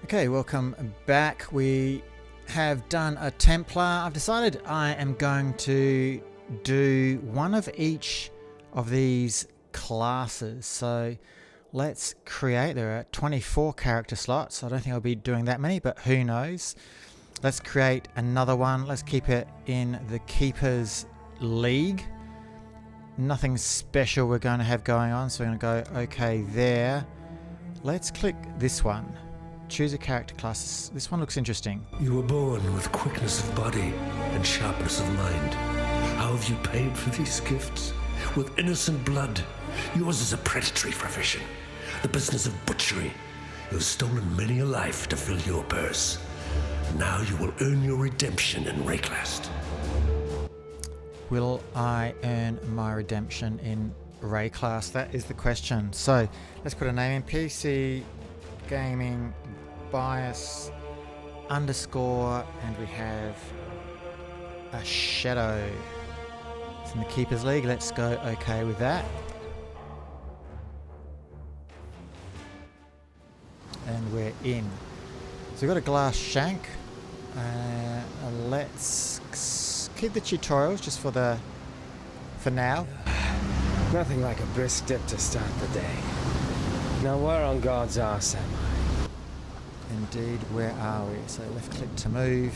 Okay, welcome back. We have done a Templar. I've decided I am going to do one of each of these classes. So let's create, there are 24 character slots. I don't think I'll be doing that many, but who knows. Let's create another one. Let's keep it in the Keepers League. Nothing special we're going to have going on, so we're going to go okay there. Let's click this one. Choose a character class. This one looks interesting. You were born with quickness of body and sharpness of mind. How have you paid for these gifts? With innocent blood. Yours is a predatory profession, the business of butchery. You have stolen many a life to fill your purse. Now you will earn your redemption in Wraeclast. Will I earn my redemption in Wraeclast? That is the question. So let's put a name in. PCGamingBias _ and we have a shadow. It's in the Keepers League. Let's go okay with that. And we're in. So we've got a glass shank. Let's keep the tutorials just for now. Nothing like a brisk dip to start the day. Now where on God's arse am I? Indeed, where are we? So left click to move.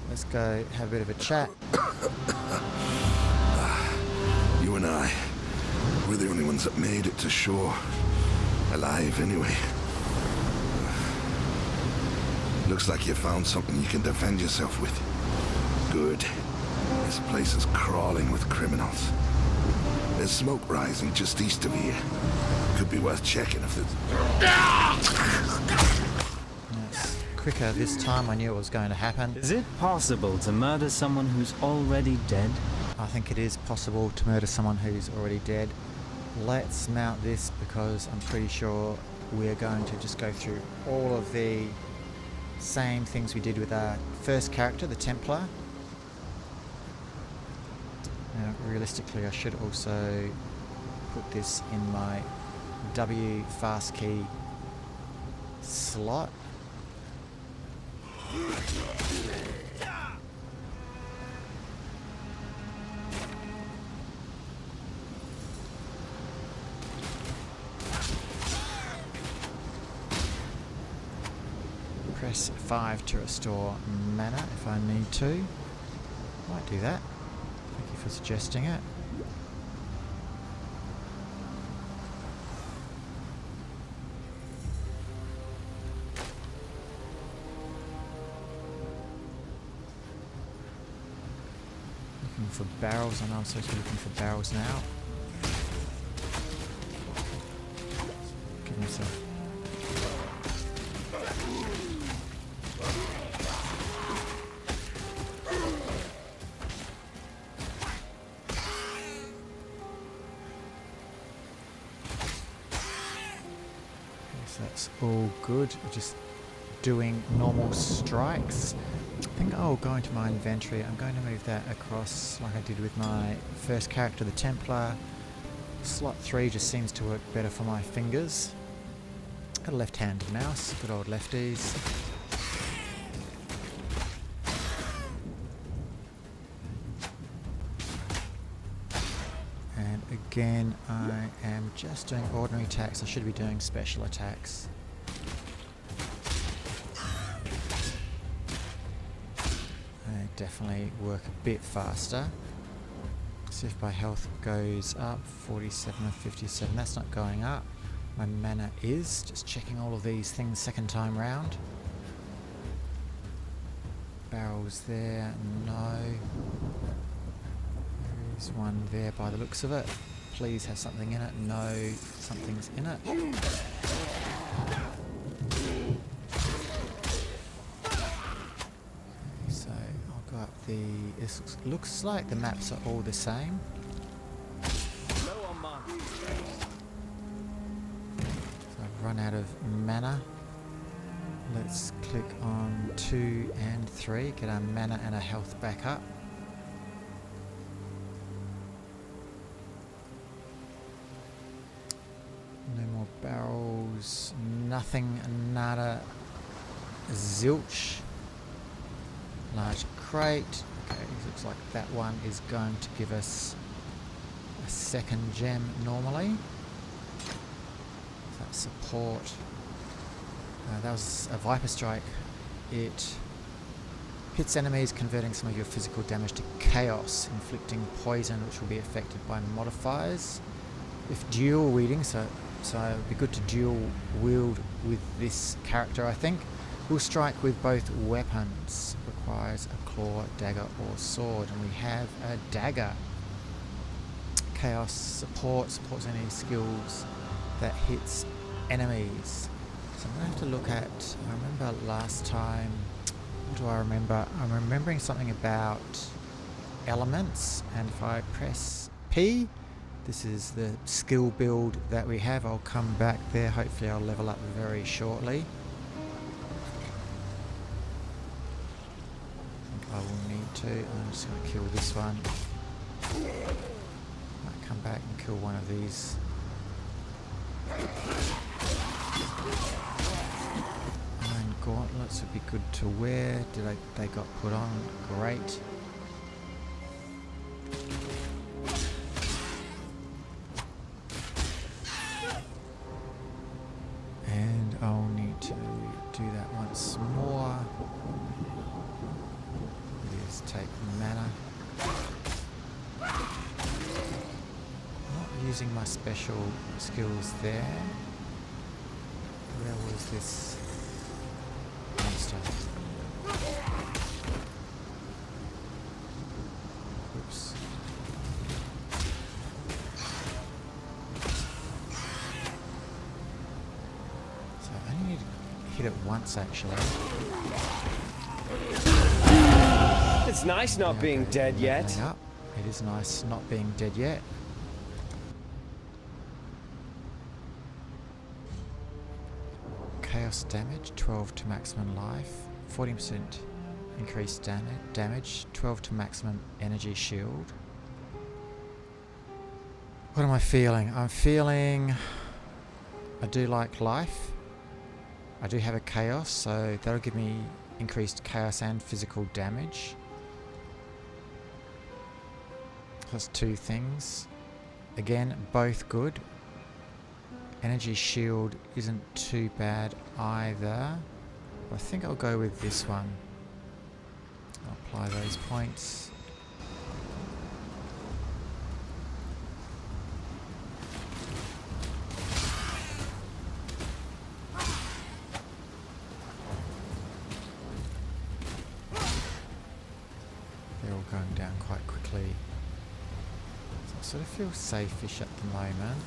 Let's go have a bit of a chat. You and I, we're the only ones that made it to shore. Alive, anyway. Looks like you found something you can defend yourself with. Good. This place is crawling with criminals. There's smoke rising just east of here. Could be worth checking if there's... Yes, quicker this time. I knew it was going to happen. Is it possible to murder someone who's already dead? I think it is possible to murder someone who's already dead. Let's mount this because I'm pretty sure we're going to just go through all of the same things we did with our first character, the Templar. Now, realistically, I should also put this in my W fast key slot. Press 5 to restore mana if I need to. Might do that. Thank you for suggesting it. Looking for barrels. I know I'm supposed to be looking for barrels now. Give myself. That's all good. Just doing normal strikes. I think I'll go into my inventory. I'm going to move that across like I did with my first character, the Templar. Slot 3 just seems to work better for my fingers. Got a left-handed mouse, good old lefties. And again, I am just doing ordinary attacks. I should be doing special attacks. They definitely work a bit faster. See if my health goes up. 47 or 57. That's not going up. My mana is. Just checking all of these things second time round. Barrels there. No. There's one there by the looks of it. Please have something in it. No, something's in it. So I'll go up the... This looks like the maps are all the same. So I've run out of mana. Let's click on 2 and 3. Get our mana and our health back up. No more barrels, nothing, nada zilch. Large crate. Okay, looks like that one is going to give us a second gem normally. That support. That was a Viper Strike. It hits enemies, converting some of your physical damage to chaos, inflicting poison, which will be affected by modifiers. If dual wielding, so it'd be good to dual wield with this character, I think. Will strike with both weapons. Requires a claw, dagger, or sword, and we have a dagger. Chaos supports any skills that hits enemies. So I'm going to have to look at, I remember last time, what do I remember? I'm remembering something about elements, and if I press P, this is the skill build that we have. I'll come back there, hopefully I'll level up very shortly. I think I will need to, I'm just going to kill this one. Might come back and kill one of these. Iron gauntlets would be good to wear. They got put on? Great. And I'll need to do that once more. These take mana. Not using my special skills there. Where was this monster? Oops. So I only need to hit it once actually. It's nice not being dead yet. It is nice not being dead yet. Chaos damage, 12 to maximum life, 40% increased damage, 12 to maximum energy shield. What am I feeling? I'm feeling I do like life. I do have a chaos, so that'll give me increased chaos and physical damage. That's two things. Again, both good. Energy shield isn't too bad either. I think I'll go with this one. I'll apply those points. They're all going down quite quickly. So I sort of feel safe-ish at the moment.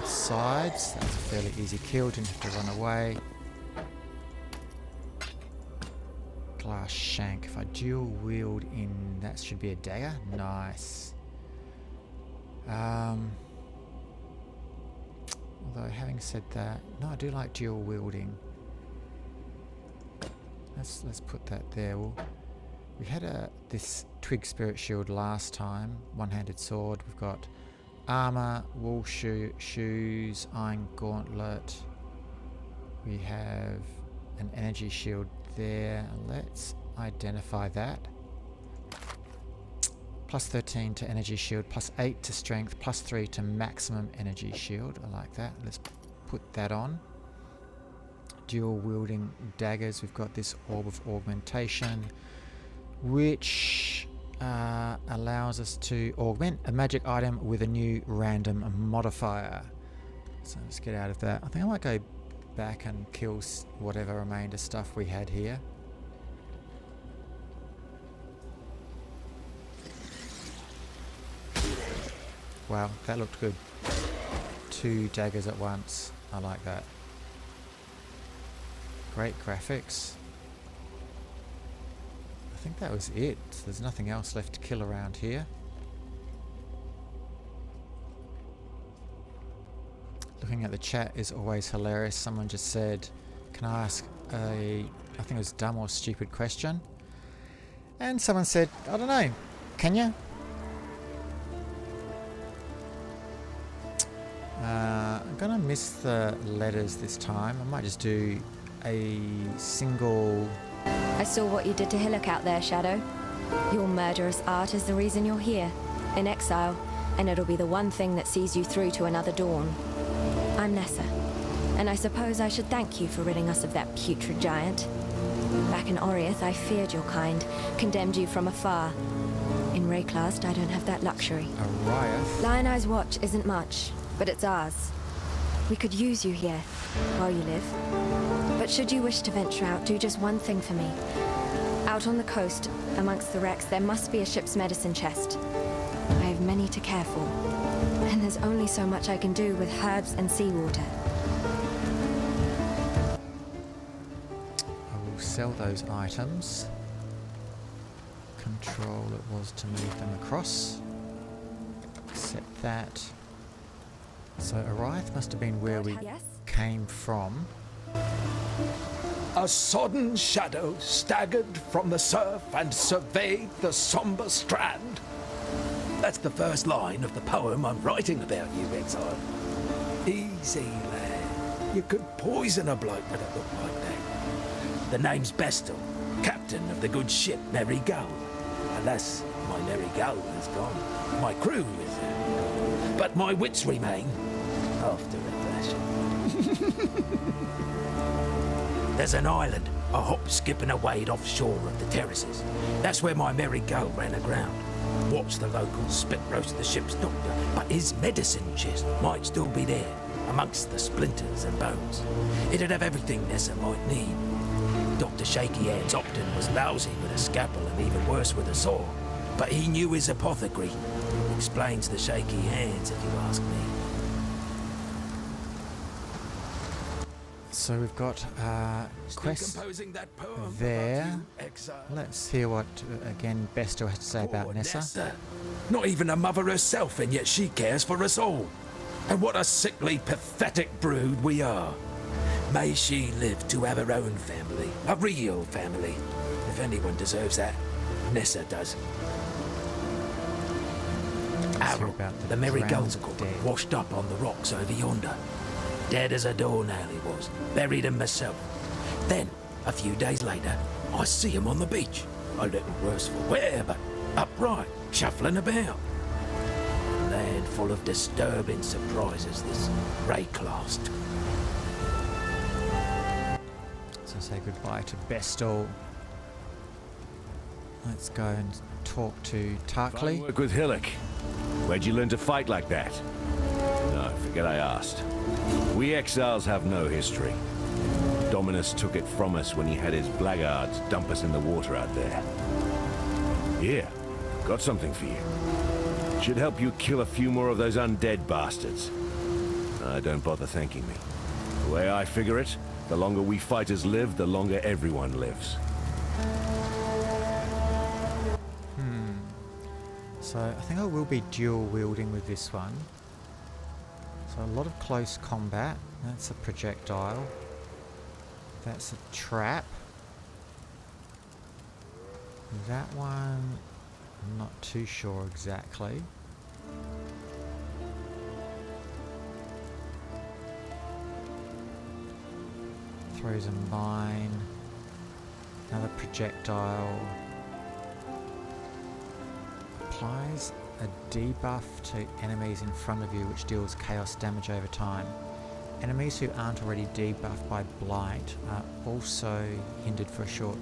Sides. That's a fairly easy kill, didn't have to run away. Glass shank. If I dual wield in, that should be a dagger. Nice. Although having said that, no, I do like dual wielding. Let's put that there. We had this twig spirit shield last time. One-handed sword. We've got armor, wool shoes, iron gauntlet. We have an energy shield there. Let's identify that. Plus 13 to energy shield, plus 8 to strength, plus 3 to maximum energy shield. I like that. Let's put that on. Dual wielding daggers. We've got this orb of augmentation, which allows us to augment a magic item with a new random modifier. So let's get out of that. I think I might go back and kill whatever remainder stuff we had here. Wow, that looked good. 2 daggers at once. I like that. Great graphics. I think that was it. There's nothing else left to kill around here. looking at the chat is always hilarious. Someone just said, can I ask I think it was dumb or stupid question? And someone said, I don't know, can you? I'm gonna miss the letters this time. I might just do a single... I saw what you did to Hillock out there, Shadow. Your murderous art is the reason you're here, in exile, and it'll be the one thing that sees you through to another dawn. I'm Nessa, and I suppose I should thank you for ridding us of that putrid giant. Back in Oriath, I feared your kind, condemned you from afar. In Wraeclast, I don't have that luxury. Oriath? Lion Eye's watch isn't much, but it's ours. We could use you here, while you live. But should you wish to venture out, do just one thing for me. Out on the coast, amongst the wrecks, there must be a ship's medicine chest. I have many to care for, and there's only so much I can do with herbs and seawater. I will sell those items. Control it was to move them across. Accept that. So Oriath must have been where we Yes? came from. A sodden shadow staggered from the surf and surveyed the somber strand. That's the first line of the poem I'm writing about you, Exile. Easy, lad. You could poison a bloke with a look like that. The name's Bestel, captain of the good ship Merry Gull. Alas, my Merry Gull is gone. My crew is there. But my wits remain, after a fashion. There's an island, a hop, skip and a wade offshore of the terraces. That's where my Merry Gull ran aground. Watched the locals spit roast the ship's doctor, but his medicine chest might still be there, amongst the splinters and bones. It'd have everything Nessa might need. Dr. Shaky Hands Opton was lousy with a scalpel and even worse with a saw, but he knew his apothecary. Explains the shaky hands, if you ask me. So we've got quest there. Let's hear what, again, Bestel has to say about Nessa. Not even a mother herself, and yet she cares for us all. And what a sickly, pathetic brood we are. May she live to have her own family, a real family. If anyone deserves that, Nessa does. Harold, the Merry Gull's washed up on the rocks over yonder. Dead as a doornail he was, buried him myself. Then, a few days later, I see him on the beach. A little worse for wear, but upright, shuffling about. A land full of disturbing surprises, this Wraeclast. So say goodbye to Bestel. Let's go and talk to Tarkley. Work with Hillock. Where'd you learn to fight like that? No, forget I asked. We exiles have no history. Dominus took it from us when he had his blackguards dump us in the water out there. Here, got something for you. Should help you kill a few more of those undead bastards. Don't bother thanking me. The way I figure it, the longer we fighters live, the longer everyone lives. So I think I will be dual wielding with this one. So a lot of close combat. That's a projectile. That's a trap. That one, I'm not too sure exactly. Throws a mine. Another projectile. Applies a debuff to enemies in front of you, which deals chaos damage over time. Enemies who aren't already debuffed by blight are also hindered for a short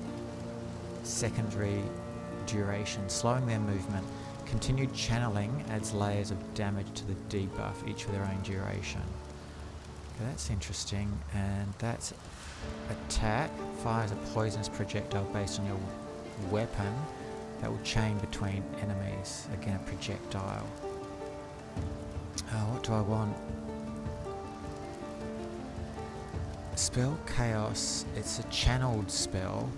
secondary duration, slowing their movement. Continued channeling adds layers of damage to the debuff, each with their own duration. Okay, that's interesting. And that's attack. Fires a poisonous projectile based on your weapon that will chain between enemies. Again, a projectile. What do I want? Spell Chaos. It's a channeled spell.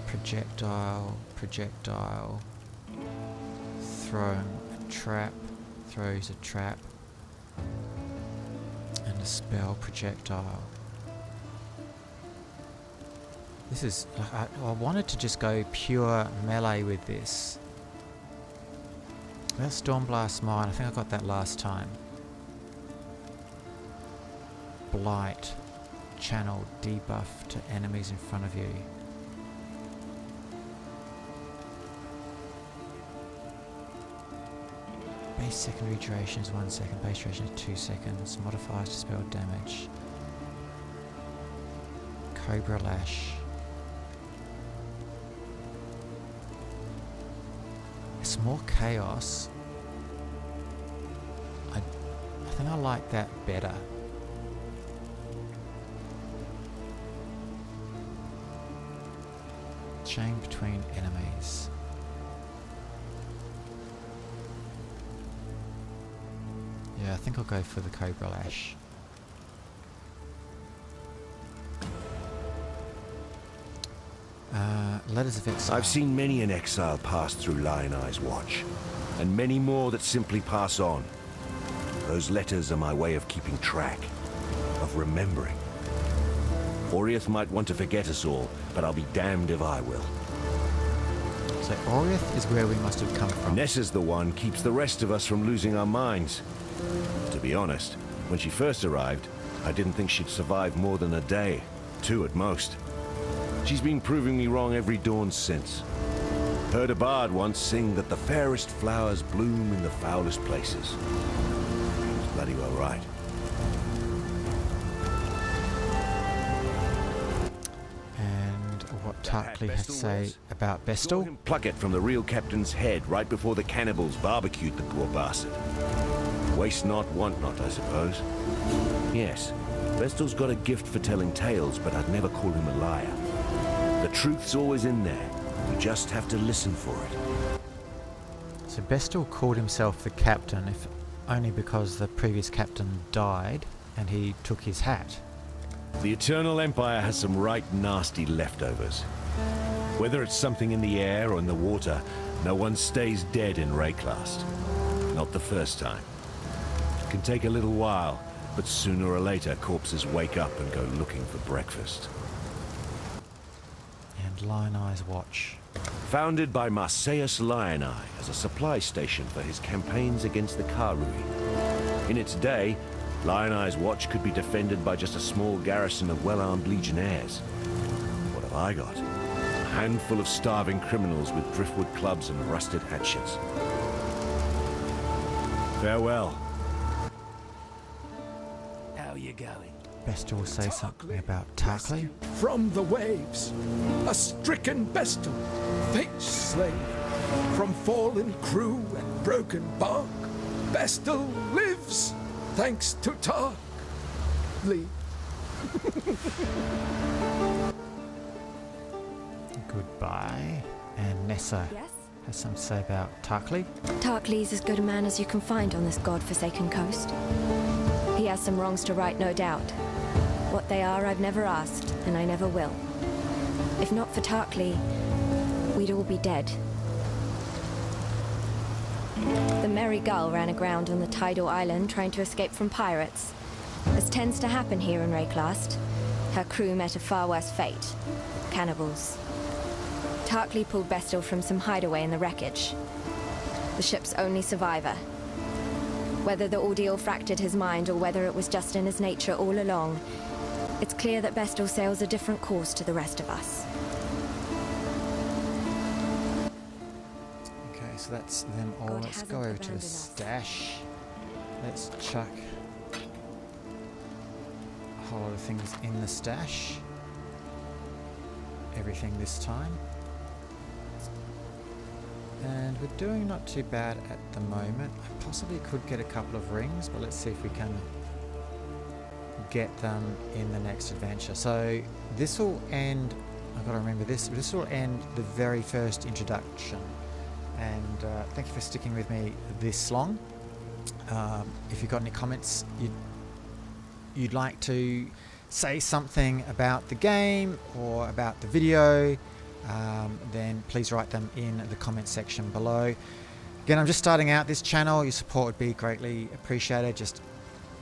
Projectile, projectile. Throw a trap. Throws a trap. a spell projectile. This is... I wanted to just go pure melee with this. Well, Stormblast mine. I think I got that last time. Blight. Channel debuff to enemies in front of you. Base secondary duration is 1 second, base duration is 2 seconds, modifiers to spell damage. Cobra Lash. It's more chaos. I think I like that better. Chain between enemies. Yeah, I think I'll go for the Cobra Lash. Letters of Exile. I've seen many an exile pass through Lion Eye's watch, and many more that simply pass on. Those letters are my way of keeping track, of remembering. Oriath might want to forget us all, but I'll be damned if I will. So Oriath is where we must have come from. Nessa's the one keeps the rest of us from losing our minds. To be honest, when she first arrived, I didn't think she'd survive more than a day, 2 at most. She's been proving me wrong every dawn since. Heard a bard once sing that the fairest flowers bloom in the foulest places. He was bloody well right. And what Tarkley has to say about Bestel. Saw him pluck it from the real captain's head right before the cannibals barbecued the poor bastard. Waste not, want not, I suppose. Yes, Vestal's got a gift for telling tales, but I'd never call him a liar. The truth's always in there. You just have to listen for it. So Bestel called himself the captain, if only because the previous captain died and he took his hat. The Eternal Empire has some right nasty leftovers. Whether it's something in the air or in the water, no one stays dead in Wraeclast. Not the first time. It can take a little while, but sooner or later corpses wake up and go looking for breakfast. And Lion Eye's watch. Founded by Marseilles Lion Eye as a supply station for his campaigns against the Karui. In its day, Lion Eye's watch could be defended by just a small garrison of well-armed legionnaires. What have I got? A handful of starving criminals with driftwood clubs and rusted hatchets. Farewell. How you going? Bestel will say something about Tarkley. From the waves, a stricken Bestel, fate slave. From fallen crew and broken bark, Bestel lives, thanks to Tarkley. Goodbye. And Nessa Yes? has something to say about Tarkley. Tarkley's as good a man as you can find on this god-forsaken coast. He has some wrongs to right, no doubt. What they are, I've never asked, and I never will. If not for Tarkley, we'd all be dead. The Merry Gull ran aground on the tidal island trying to escape from pirates. As tends to happen here in Wraeclast, her crew met a far worse fate. Cannibals. Tarkley pulled Bestel from some hideaway in the wreckage. The ship's only survivor. Whether the ordeal fractured his mind or whether it was just in his nature all along, it's clear that Bestel sails a different course to the rest of us. Okay, so that's them all. God Let's hasn't go over to abandoned the us. stash. Let's chuck a whole lot of things in the stash. Everything this time. And we're doing not too bad at the moment. I possibly could get a couple of rings, but let's see if we can get them in the next adventure. So this will end, I've got to remember this will end the very first introduction. And thank you for sticking with me this long. If you've got any comments you'd like to say something about the game or about the video, then please write them in the comment section below. Again, I'm just starting out this channel. Your support would be greatly appreciated. Just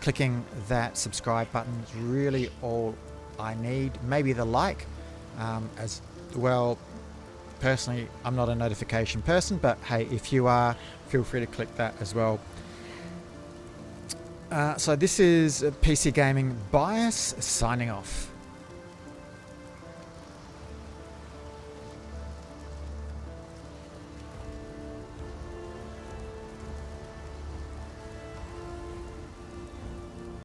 clicking that subscribe button is really all I need. Maybe the like as well. Personally, I'm not a notification person, but hey, if you are, feel free to click that as well. So this is PC Gaming Bias signing off.